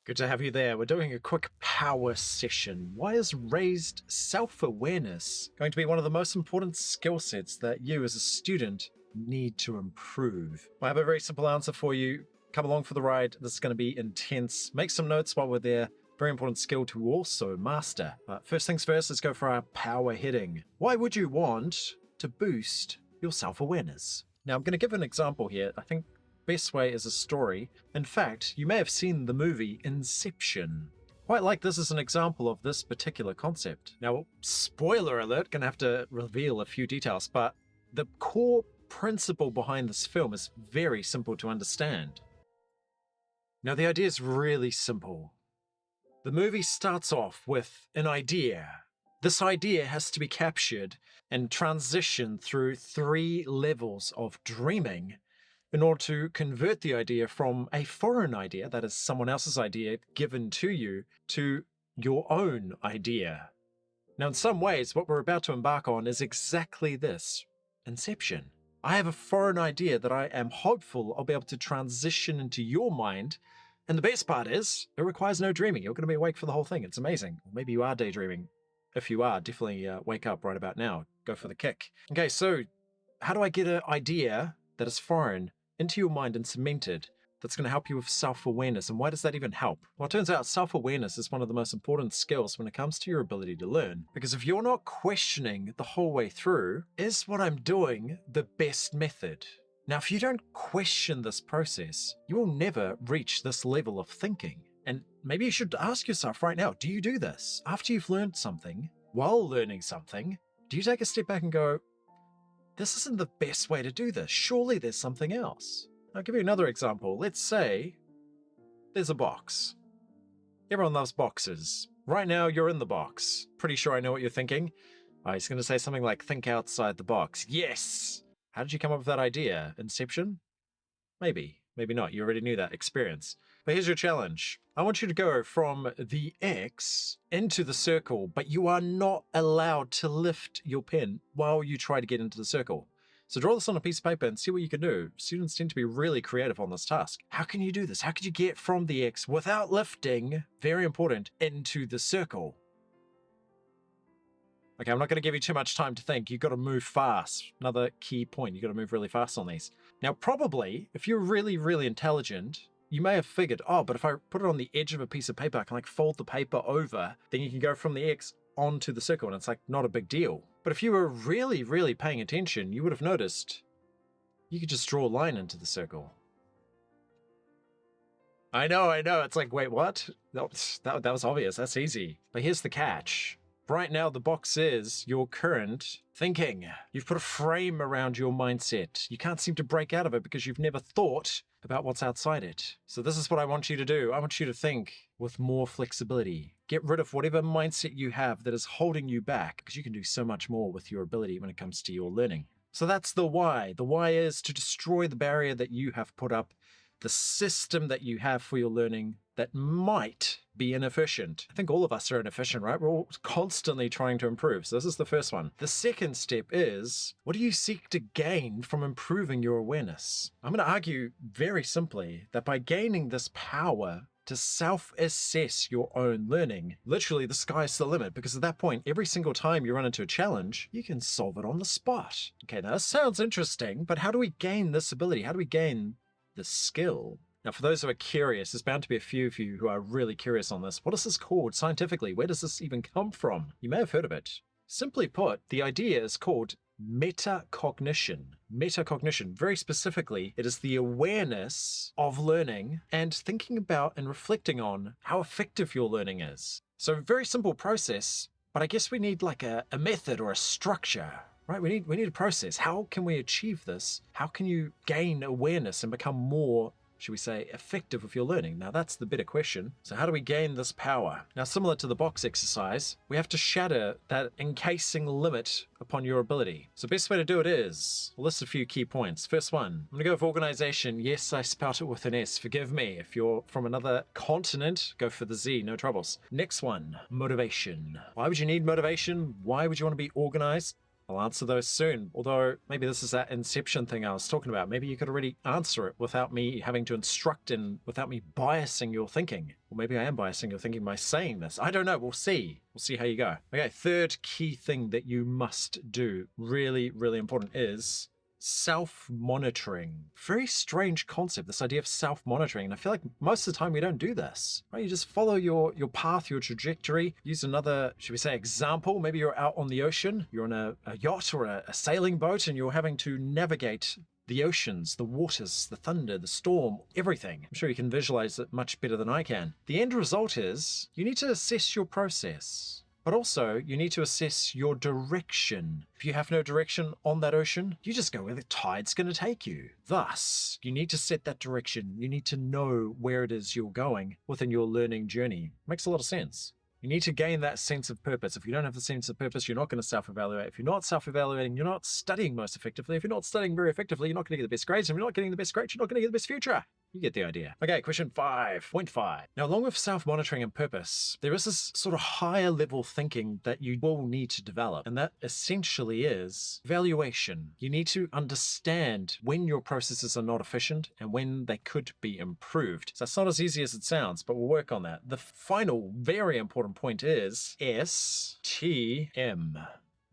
Good to have you there. We're doing a quick power session. Why is raised self-awareness going to be one of the most important skill sets that you as a student need to improve? I have a very simple answer for you. Come along for the ride. This is going to be intense. Make some notes while we're there. Very important skill to also master. But first things first, let's go for our power hitting. Why would you want to boost your self-awareness? Now, I'm going to give an example here. I think best way is a story. In fact, you may have seen the movie Inception. Quite like this as an example of this particular concept. Now, spoiler alert, gonna have to reveal a few details, but the core principle behind this film is very simple to understand. Now, the idea is really simple. The movie starts off with an idea. This idea has to be captured and transitioned through 3 levels of dreaming in order to convert the idea from a foreign idea, that is someone else's idea given to you, to your own idea. Now, in some ways, what we're about to embark on is exactly this: Inception. I have a foreign idea that I am hopeful I'll be able to transition into your mind, and the best part is, it requires no dreaming. You're going to be awake for the whole thing. It's amazing. Or maybe you are daydreaming. If you are, definitely wake up right about now. Go for the kick. Okay, so how do I get an idea that is foreign into your mind and cemented that's going to help you with self-awareness? And why does that even help? Well, it turns out self-awareness is one of the most important skills when it comes to your ability to learn. Because if you're not questioning the whole way through, is what I'm doing the best method? Now, if you don't question this process, you will never reach this level of thinking. And maybe you should ask yourself right now, do you do this? After you've learned something, while learning something, do you take a step back and go, this isn't the best way to do this. Surely there's something else. I'll give you another example. Let's say there's a box. Everyone loves boxes. Right now, you're in the box. Pretty sure I know what you're thinking. I was going to say something like, think outside the box. Yes! How did you come up with that idea? Inception? Maybe. Maybe not. You already knew that. Experience. But here's your challenge. I want you to go from the X into the circle, but you are not allowed to lift your pen while you try to get into the circle. So draw this on a piece of paper and see what you can do. Students tend to be really creative on this task. How can you do this? How could you get from the X without lifting, very important, into the circle? Okay, I'm not going to give you too much time to think. You've got to move fast. Another key point. You've got to move really fast on these. Now, probably, if you're really, really intelligent, you may have figured, oh, but if I put it on the edge of a piece of paper, I can like fold the paper over, then you can go from the X onto the circle, and it's like not a big deal. But if you were really, really paying attention, you would have noticed you could just draw a line into the circle. I know. It's like, wait, what? That was obvious. That's easy. But here's the catch. Right now, the box is your current thinking. You've put a frame around your mindset. You can't seem to break out of it because you've never thought about what's outside it. So this is what I want you to do. I want you to think with more flexibility. Get rid of whatever mindset you have that is holding you back, because you can do so much more with your ability when it comes to your learning. So that's the why. The why is to destroy the barrier that you have put up, the system that you have for your learning that might be inefficient. I think all of us are inefficient, right? We're all constantly trying to improve. So this is the first one. The second step is, what do you seek to gain from improving your awareness? I'm going to argue very simply that by gaining this power to self-assess your own learning, literally the sky's the limit, because at that point, every single time you run into a challenge, you can solve it on the spot. Okay, now this sounds interesting, but how do we gain this ability? How do we gain the skill? Now, for those who are curious, there's bound to be a few of you who are really curious on this. What is this called scientifically? Where does this even come from? You may have heard of it. Simply put, the idea is called metacognition. Metacognition, very specifically, it is the awareness of learning and thinking about and reflecting on how effective your learning is. So, very simple process, but I guess we need like a method or a structure. Right, we need a process. How can we achieve this? How can you gain awareness and become more, should we say, effective with your learning? Now that's the better question. So how do we gain this power? Now, similar to the box exercise, we have to shatter that encasing limit upon your ability. So best way to do it is, we'll list a few key points. First one, I'm going to go with organization. Yes, I spelt it with an S. Forgive me. If you're from another continent, go for the Z, no troubles. Next one, motivation. Why would you need motivation? Why would you want to be organized? I'll answer those soon. Although maybe this is that inception thing I was talking about. Maybe you could already answer it without me having to instruct and without me biasing your thinking. Or maybe I am biasing your thinking by saying this. I don't know. We'll see. We'll see how you go. Okay, third key thing that you must do, really, really important, is self-monitoring. Very strange concept, this idea of self-monitoring. And I feel like most of the time we don't do this, right? You just follow your path, your trajectory. Use another, should we say, example. Maybe you're out on the ocean. You're on a yacht or a sailing boat, and you're having to navigate the oceans, the waters, the thunder, the storm, everything. I'm sure you can visualize it much better than I can. The end result is you need to assess your process. But also, you need to assess your direction. If you have no direction on that ocean, you just go where the tide's going to take you. Thus, you need to set that direction. You need to know where it is you're going within your learning journey. Makes a lot of sense. You need to gain that sense of purpose. If you don't have the sense of purpose, you're not going to self-evaluate. If you're not self-evaluating, you're not studying most effectively. If you're not studying very effectively, you're not going to get the best grades. If you're not getting the best grades, you're not going to get the best future. You get the idea. Okay, question 5.5. Now, along with self-monitoring and purpose, there is this sort of higher level thinking that you will need to develop. And that essentially is evaluation. You need to understand when your processes are not efficient and when they could be improved. So it's not as easy as it sounds, but we'll work on that. The final very important point is STM.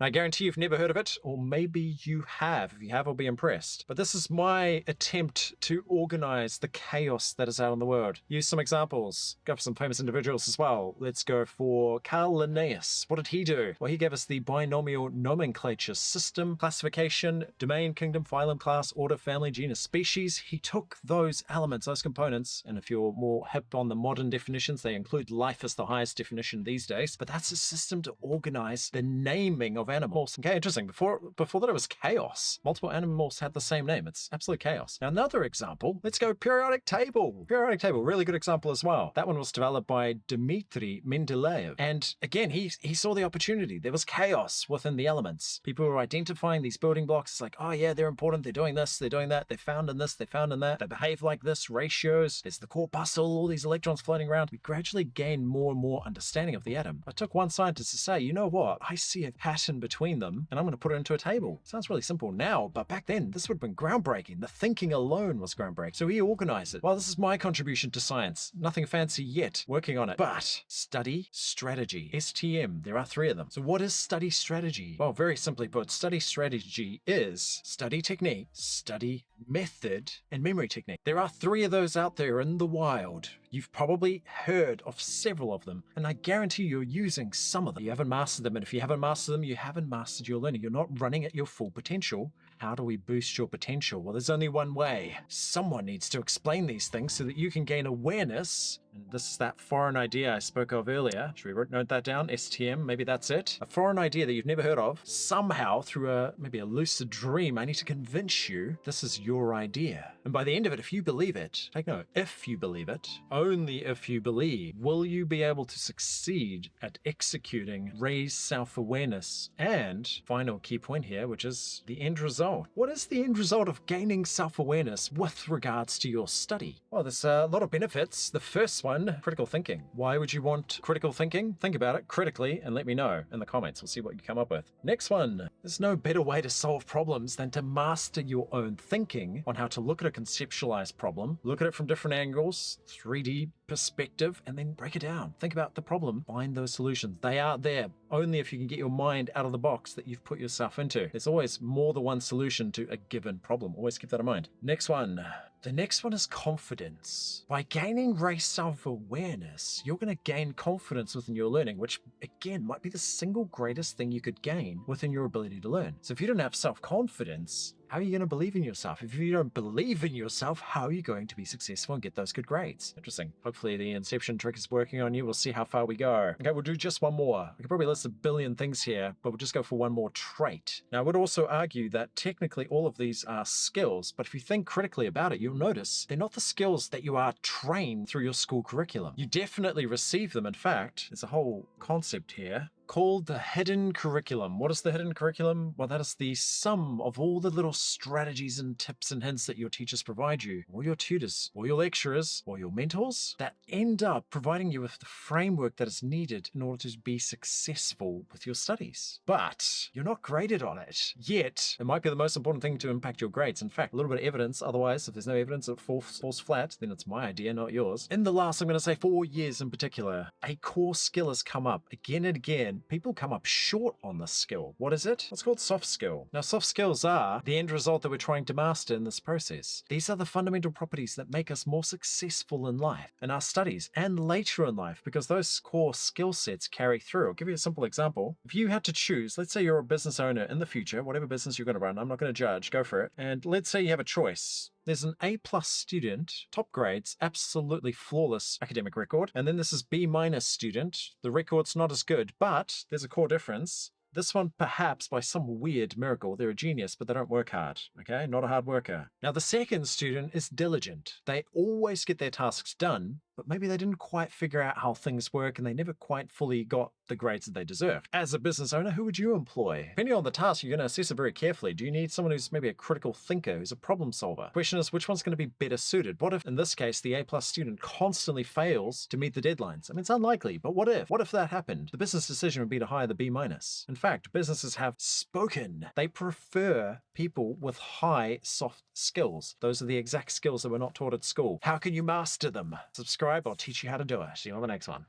I guarantee you've never heard of it, or maybe you have. If you have, I'll be impressed. But this is my attempt to organize the chaos that is out in the world. Use some examples. Go for some famous individuals as well. Let's go for Carl Linnaeus. What did he do? Well, he gave us the binomial nomenclature system, classification, domain, kingdom, phylum, class, order, family, genus, species. He took those elements, those components, and if you're more hip on the modern definitions, they include life as the highest definition these days. But that's a system to organize the naming of animals. Okay, interesting. Before that it was chaos. Multiple animals had the same name. It's absolute chaos. Now another example, let's go periodic table. Periodic table, really good example as well. That one was developed by Dmitry Mendeleev. And again, he saw the opportunity. There was chaos within the elements. People were identifying these building blocks. It's like, oh yeah, they're important. They're doing this, they're doing that. They're found in this, they're found in that. They behave like this, ratios. There's the corpuscle, all these electrons floating around. We gradually gain more and more understanding of the atom. I took one scientist to say, you know what? I see a pattern between them, and I'm going to put it into a table. Sounds really simple now, but back then, this would have been groundbreaking. The thinking alone was groundbreaking. So he organized it. Well, this is my contribution to science. Nothing fancy yet, working on it. But study strategy, STM, there are 3 of them. So what is study strategy? Well, very simply put, study strategy is study technique, study method, and memory technique. There are 3 of those out there in the wild. You've probably heard of several of them, and I guarantee you're using some of them. You haven't mastered them, and if you haven't mastered them, you haven't mastered your learning. You're not running at your full potential. How do we boost your potential? Well, there's only one way. Someone needs to explain these things so that you can gain awareness. And this is that foreign idea I spoke of earlier. Should we note that down? STM, maybe that's it. A foreign idea that you've never heard of. Somehow, through maybe a lucid dream, I need to convince you this is your idea. And by the end of it, if you believe it, take note, if you believe it, only if you believe, will you be able to succeed at executing raised self-awareness. And final key point here, which is the end result. What is the end result of gaining self-awareness with regards to your study? Well, there's a lot of benefits. The first one, critical thinking. Why would you want critical thinking? Think about it critically and let me know in the comments. We'll see what you come up with. Next one, there's no better way to solve problems than to master your own thinking on how to look at a conceptualized problem, look at it from different angles, 3D perspective, and then break it down. Think about the problem, find those solutions. They are there only if you can get your mind out of the box that you've put yourself into. There's always more than one solution to a given problem. Always keep that in mind. Next one. The next one is confidence. By gaining raised self-awareness, you're going to gain confidence within your learning, which again might be the single greatest thing you could gain within your ability to learn. So if you don't have self-confidence, how are you going to believe in yourself? If you don't believe in yourself, how are you going to be successful and get those good grades? Interesting. Hopefully the inception trick is working on you. We'll see how far we go. Okay, we'll do just one more. We could probably list a billion things here, but we'll just go for one more trait. Now, I would also argue that technically all of these are skills, but if you think critically about it, you'll notice they're not the skills that you are trained through your school curriculum. You definitely receive them. In fact, there's a whole concept here called the hidden curriculum. What is the hidden curriculum? Well, that is the sum of all the little strategies and tips and hints that your teachers provide you, or your tutors, or your lecturers, or your mentors, that end up providing you with the framework that is needed in order to be successful with your studies. But you're not graded on it. Yet, it might be the most important thing to impact your grades. In fact, a little bit of evidence, otherwise, if there's no evidence it falls flat, then it's my idea, not yours. In the last, I'm going to say 4 years in particular, a core skill has come up again and again. People come up short on this skill. What is it? It's called soft skill. Now, soft skills are the end result that we're trying to master in this process. These are the fundamental properties that make us more successful in life, in our studies, and later in life, because those core skill sets carry through. I'll give you a simple example. If you had to choose, let's say you're a business owner in the future, whatever business you're going to run, I'm not going to judge, go for it. And let's say you have a choice. There's an A+ student, top grades, absolutely flawless academic record. And then this is B- student. The record's not as good, but there's a core difference. This one, perhaps by some weird miracle, they're a genius, but they don't work hard, okay? Not a hard worker. Now, the second student is diligent. They always get their tasks done, but maybe they didn't quite figure out how things work and they never quite fully got the grades that they deserved. As a business owner, who would you employ? Depending on the task, you're going to assess it very carefully. Do you need someone who's maybe a critical thinker, who's a problem solver? The question is, which one's going to be better suited? What if, in this case, the A+ student constantly fails to meet the deadlines? I mean, it's unlikely, but what if? What if that happened? The business decision would be to hire the B-. In fact, businesses have spoken. They prefer people with high soft skills. Those are the exact skills that we're not taught at school. How can you master them? Subscribe, I'll teach you how to do it. See you on the next one.